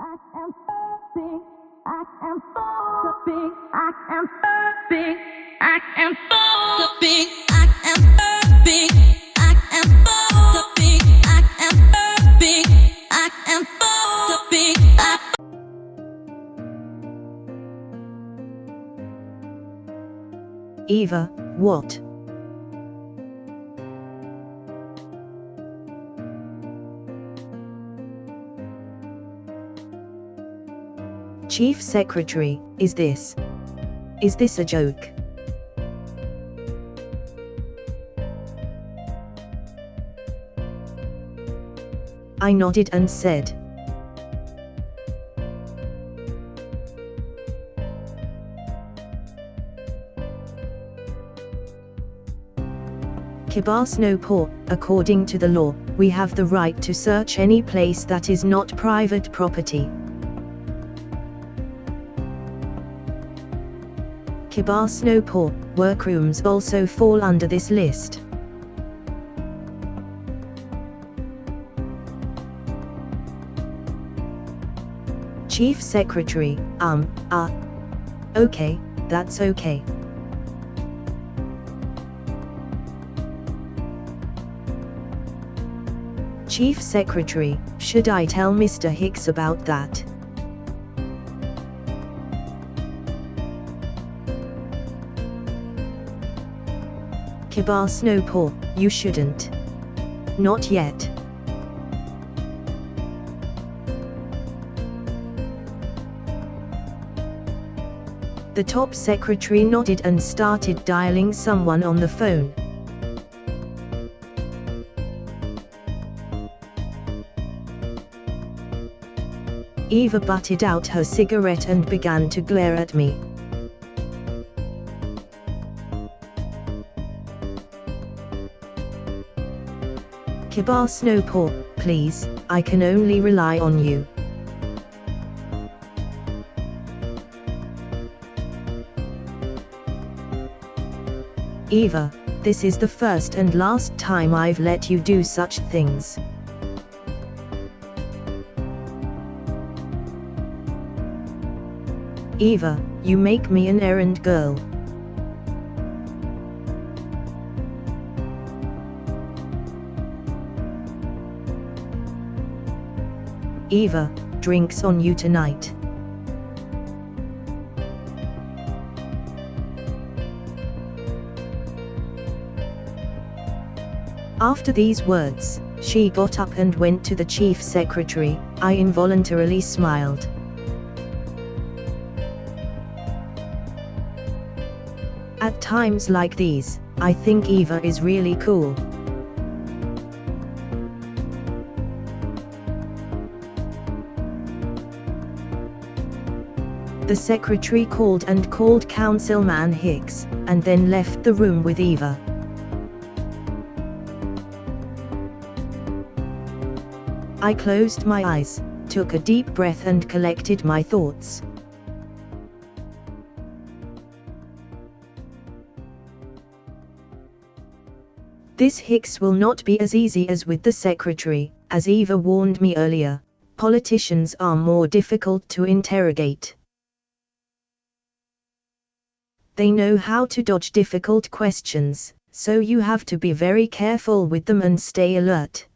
I am big. I am so big. I am big. I am so big. I am big. I am so big. I am big. I am so big. Eva, what? Chief Secretary, is this a joke? I nodded and said, Kiba Snowpaw, according to the law, we have the right to search any place that is not private property. Kiba Snowpaw, workrooms also fall under this list. Chief Secretary, okay, that's okay. Chief Secretary, should I tell Mr. Hicks about that? Kiba Snowpaw, you shouldn't. Not yet. The top secretary nodded and started dialing someone on the phone. Eva butted out her cigarette and began to glare at me. Kiba Snowpaw, please, I can only rely on you. Eva, this is the first and last time I've let you do such things. Eva, you make me an errand girl. Eva, drinks on you tonight. After these words, she got up and went to the chief secretary. I involuntarily smiled. At times like these, I think Eva is really cool. The secretary called Councilman Hicks, and then left the room with Eva. I closed my eyes, took a deep breath and collected my thoughts. This Hicks will not be as easy as with the secretary, as Eva warned me earlier. Politicians are more difficult to interrogate. They know how to dodge difficult questions, so you have to be very careful with them and stay alert.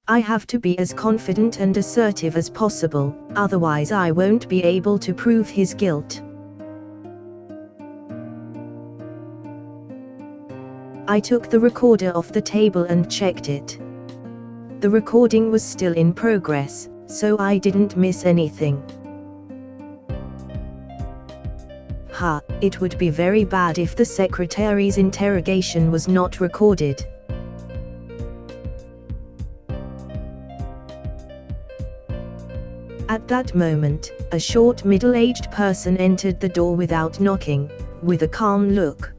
I have to be as confident and assertive as possible, otherwise I won't be able to prove his guilt. I took the recorder off the table and checked it. The recording was still in progress, so I didn't miss anything. It would be very bad if the secretary's interrogation was not recorded. At that moment, a short middle-aged person entered the door without knocking, with a calm look.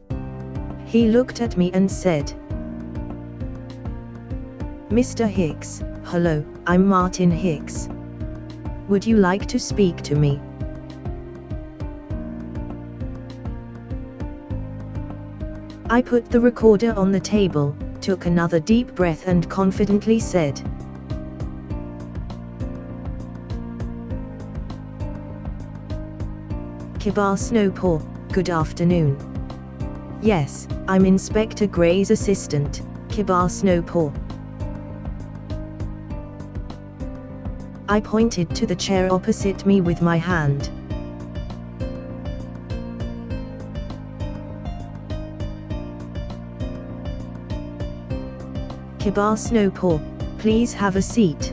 He looked at me and said, Mr. Hicks, hello, I'm Martin Hicks. Would you like to speak to me? I put the recorder on the table, took another deep breath and confidently said, Kiba Snowpaw, good afternoon. Yes, I'm Inspector Gray's assistant, Kiba Snowpaw. I pointed to the chair opposite me with my hand. Kiba Snowpaw, please have a seat.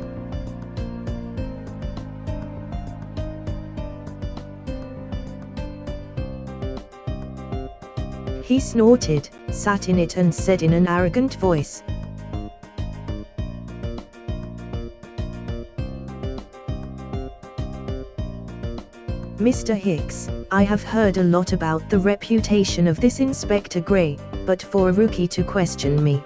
He snorted, sat in it and said in an arrogant voice, Mr. Hicks, I have heard a lot about the reputation of this Inspector Gray, but for a rookie to question me.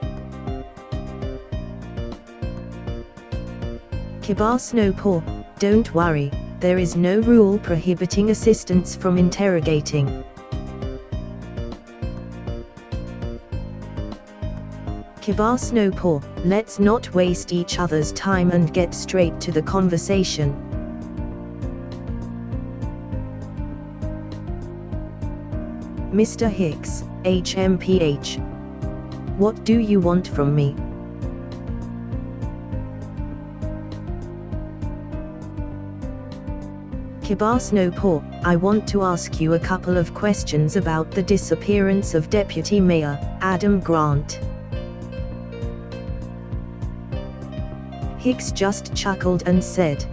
Kiba Snowpaw, don't worry, there is no rule prohibiting assistants from interrogating. Kiba Snowpaw, let's not waste each other's time and get straight to the conversation. Mr. Hicks, HMPH. What do you want from me? Kiba Snowpaw, I want to ask you a couple of questions about the disappearance of Deputy Mayor Adam Grant. Hicks just chuckled and said,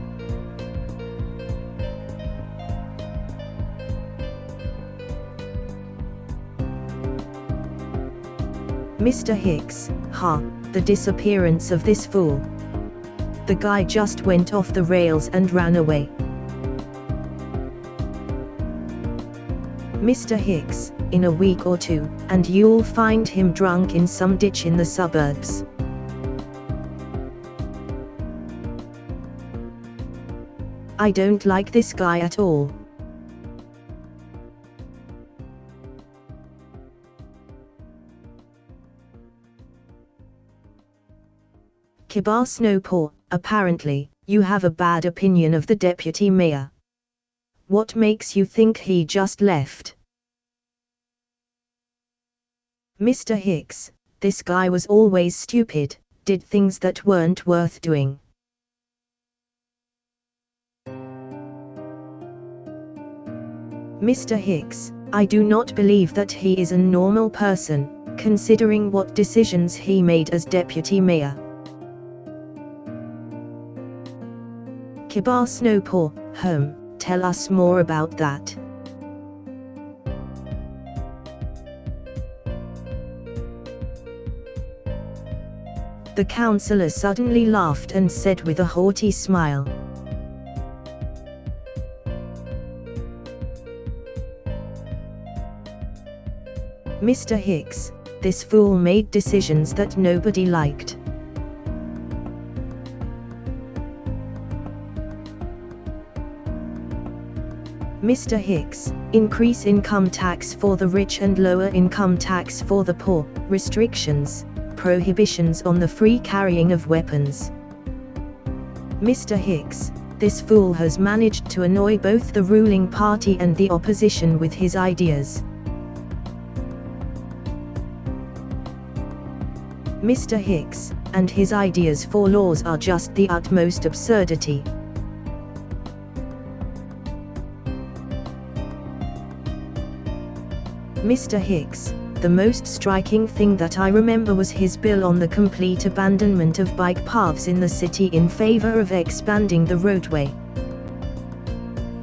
Mr. Hicks, the disappearance of this fool. The guy just went off the rails and ran away. Mr. Hicks, in a week or two, and you'll find him drunk in some ditch in the suburbs. I don't like this guy at all. Kiba Snowpaw, apparently, you have a bad opinion of the deputy mayor. What makes you think he just left? Mr. Hicks, this guy was always stupid, did things that weren't worth doing. Mr. Hicks, I do not believe that he is a normal person, considering what decisions he made as deputy mayor. Kiba Snowpaw, tell us more about that. The councillor suddenly laughed and said with a haughty smile, Mr. Hicks, this fool made decisions that nobody liked. Mr. Hicks, increase income tax for the rich and lower income tax for the poor, restrictions, prohibitions on the free carrying of weapons. Mr. Hicks, this fool has managed to annoy both the ruling party and the opposition with his ideas. Mr. Hicks, and his ideas for laws are just the utmost absurdity. Mr. Hicks, the most striking thing that I remember was his bill on the complete abandonment of bike paths in the city in favor of expanding the roadway.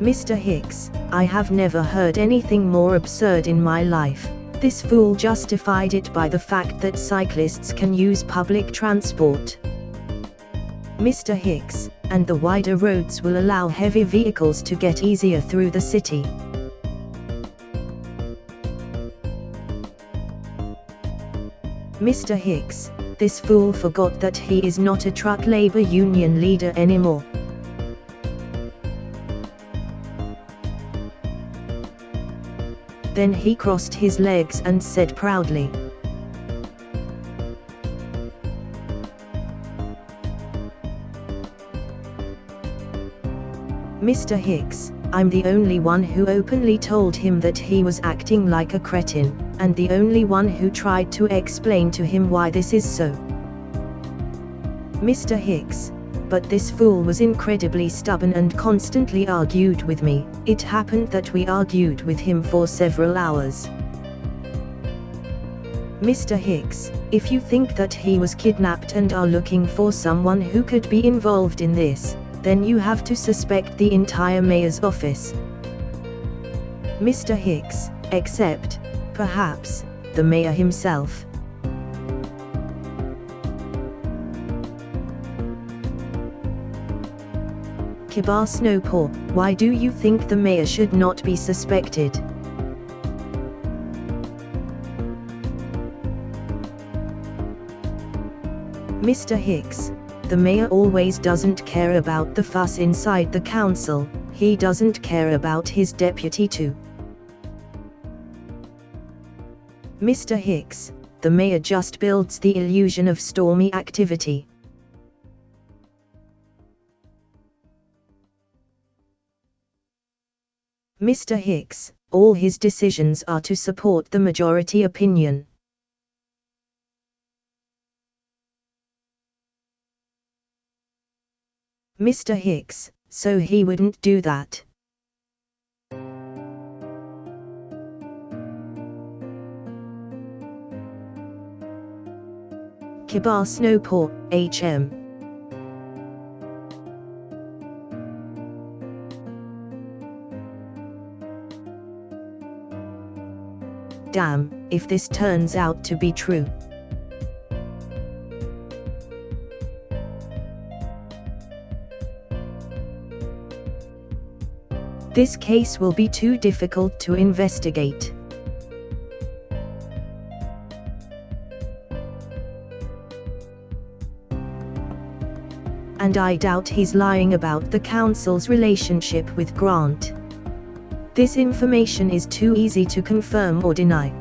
Mr. Hicks, I have never heard anything more absurd in my life. This fool justified it by the fact that cyclists can use public transport. Mr. Hicks, and the wider roads will allow heavy vehicles to get easier through the city. Mr. Hicks, this fool forgot that he is not a truck labor union leader anymore. Then he crossed his legs and said proudly, Mr. Hicks, I'm the only one who openly told him that he was acting like a cretin, and the only one who tried to explain to him why this is so. Mr. Hicks, but this fool was incredibly stubborn and constantly argued with me. It happened that we argued with him for several hours. Mr. Hicks, if you think that he was kidnapped and are looking for someone who could be involved in this, then you have to suspect the entire mayor's office. Mr. Hicks, except, perhaps, the mayor himself. Kiba Snowpaw, why do you think the mayor should not be suspected? Mr. Hicks, the mayor always doesn't care about the fuss inside the council, he doesn't care about his deputy too. Mr. Hicks, the mayor just builds the illusion of stormy activity. Mr. Hicks, all his decisions are to support the majority opinion. Mr. Hicks, so he wouldn't do that. Kiba Snowpaw, HM. Damn, if this turns out to be true. This case will be too difficult to investigate. And I doubt he's lying about the council's relationship with Grant. This information is too easy to confirm or deny.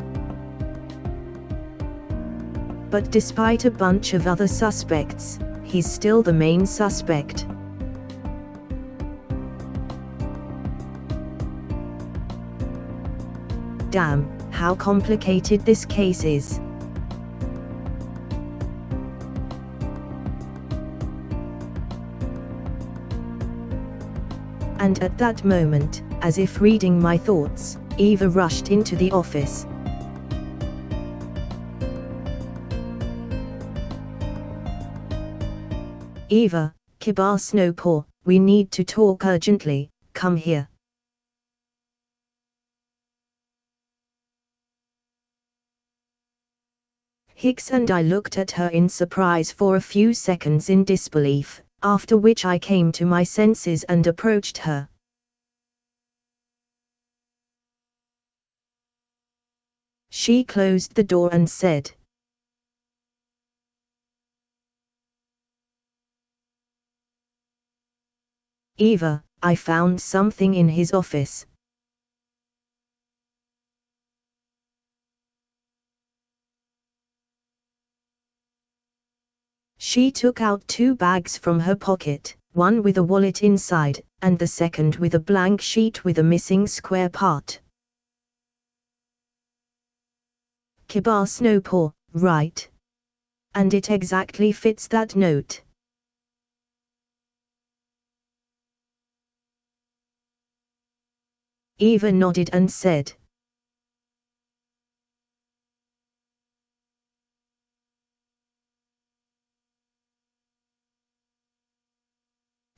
But despite a bunch of other suspects, he's still the main suspect. Damn, how complicated this case is. And at that moment, as if reading my thoughts, Eva rushed into the office. Eva, Kiba Snowpaw, we need to talk urgently, come here. Hicks and I looked at her in surprise for a few seconds in disbelief, after which I came to my senses and approached her. She closed the door and said, Eva, I found something in his office. She took out 2 bags from her pocket, one with a wallet inside, and the second with a blank sheet with a missing square part. Kiba Snowpaw, right. And it exactly fits that note. Eva nodded and said,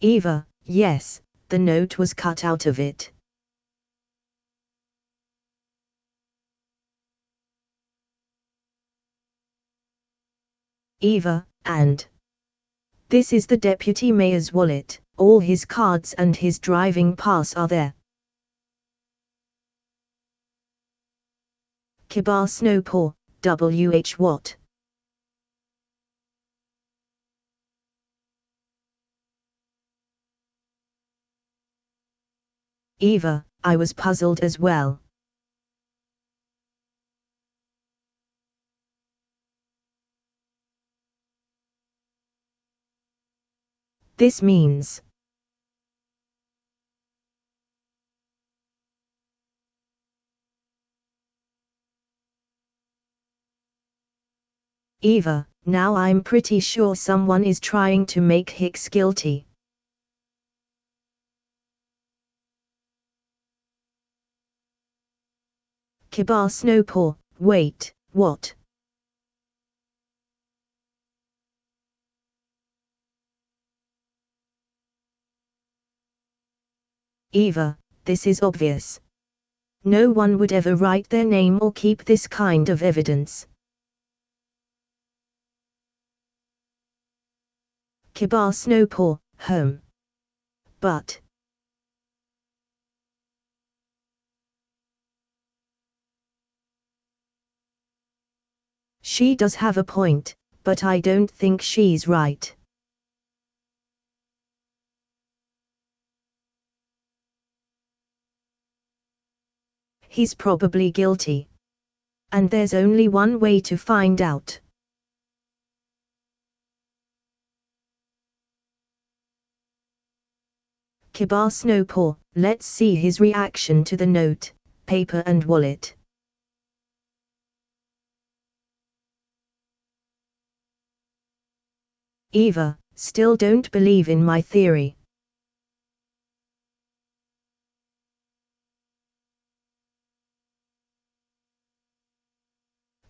Eva, yes, the note was cut out of it. Eva, and this is the deputy mayor's wallet, all his cards and his driving pass are there. Kiba Snowpaw, WH what? Eva, I was puzzled as well. This means Eva, now I'm pretty sure someone is trying to make Hicks guilty. Kiba Snowpaw, wait, what? Eva, this is obvious. No one would ever write their name or keep this kind of evidence. Kiba Snowpaw, home. But she does have a point, but I don't think she's right. He's probably guilty. And there's only one way to find out. Kiba Snowpaw, let's see his reaction to the note, paper and wallet. Eva, still don't believe in my theory.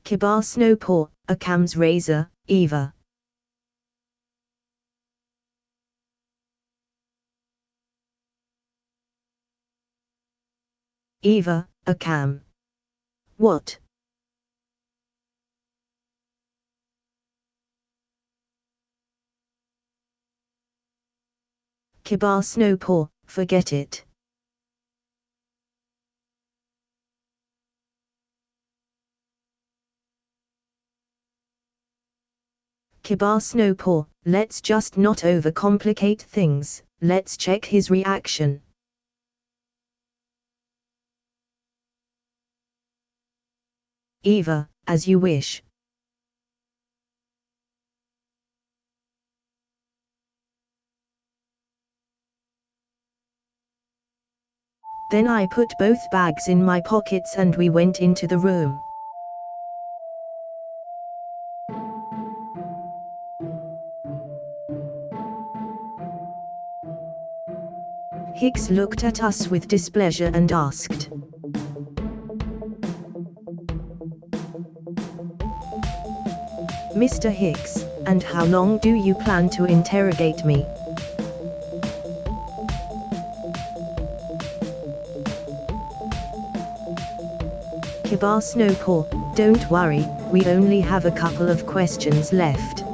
Kiba Snowpaw, Occam's razor, Eva. Eva, Occam. What? Kiba Snowpaw, forget it. Kiba Snowpaw, let's just not overcomplicate things, let's check his reaction. Eva, as you wish. Then I put both bags in my pockets and we went into the room. Hicks looked at us with displeasure and asked, Mr. Hicks, and how long do you plan to interrogate me? Kiba Snowpaw, don't worry, we only have a couple of questions left.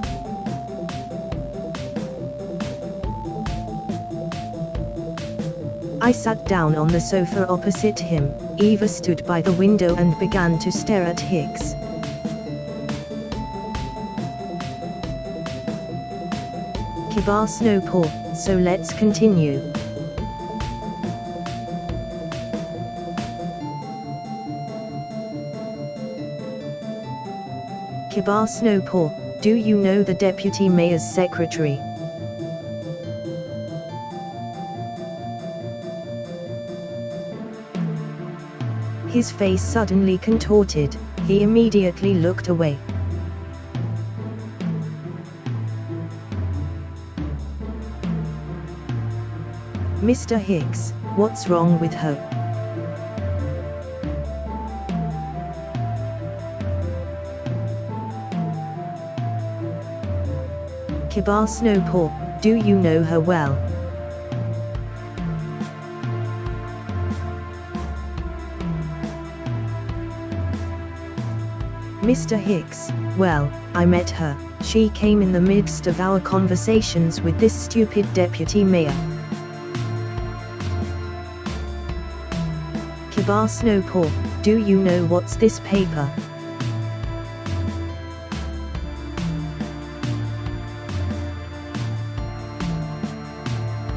I sat down on the sofa opposite him. Eva stood by the window and began to stare at Hicks. Kiba Snowpaw, so let's continue. Kiba Snowpaw, do you know the deputy mayor's secretary? His face suddenly contorted, he immediately looked away. Mr. Hicks, what's wrong with her? Kiba Snowpaw, do you know her well? Mr. Hicks, well, I met her, she came in the midst of our conversations with this stupid deputy mayor. Kiba Snowpaw, do you know what's this paper?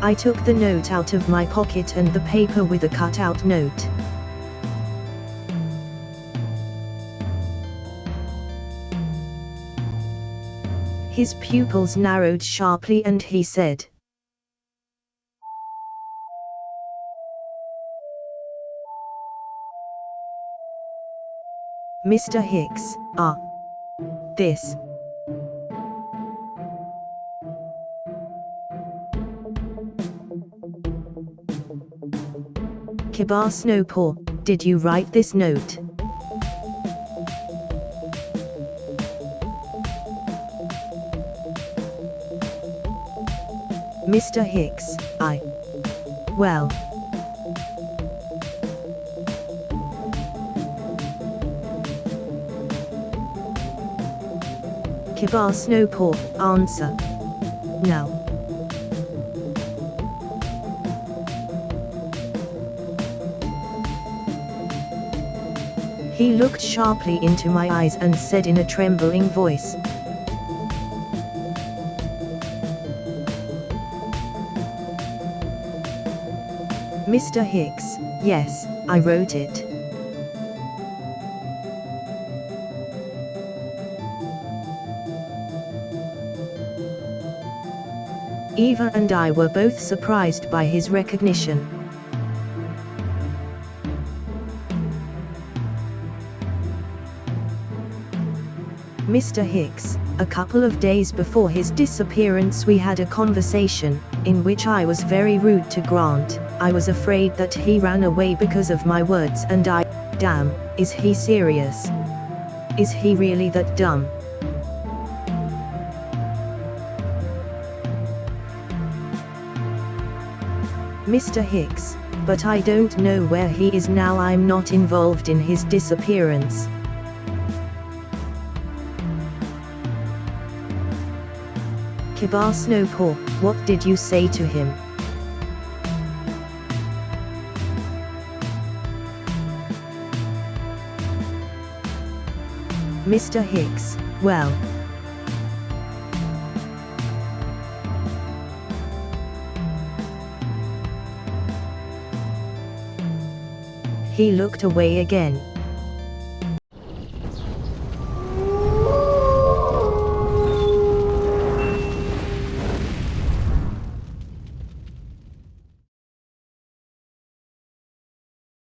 I took the note out of my pocket and the paper with a cut-out note. His pupils narrowed sharply and he said, Mr. Hicks, this. Kiba Snowpaw, did you write this note? Mr. Hicks, well. Kiba Snowpaw, answer. Now. He looked sharply into my eyes and said in a trembling voice, Mr. Hicks, yes, I wrote it. Eva and I were both surprised by his recognition. Mr. Hicks, a couple of days before his disappearance we had a conversation, in which I was very rude to Grant. I was afraid that he ran away because of my words and damn, is he serious? Is he really that dumb? Mr. Hicks, but I don't know where he is now. I'm not involved in his disappearance. Kiba Snowpaw, what did you say to him? Mr. Hicks, well. He looked away again.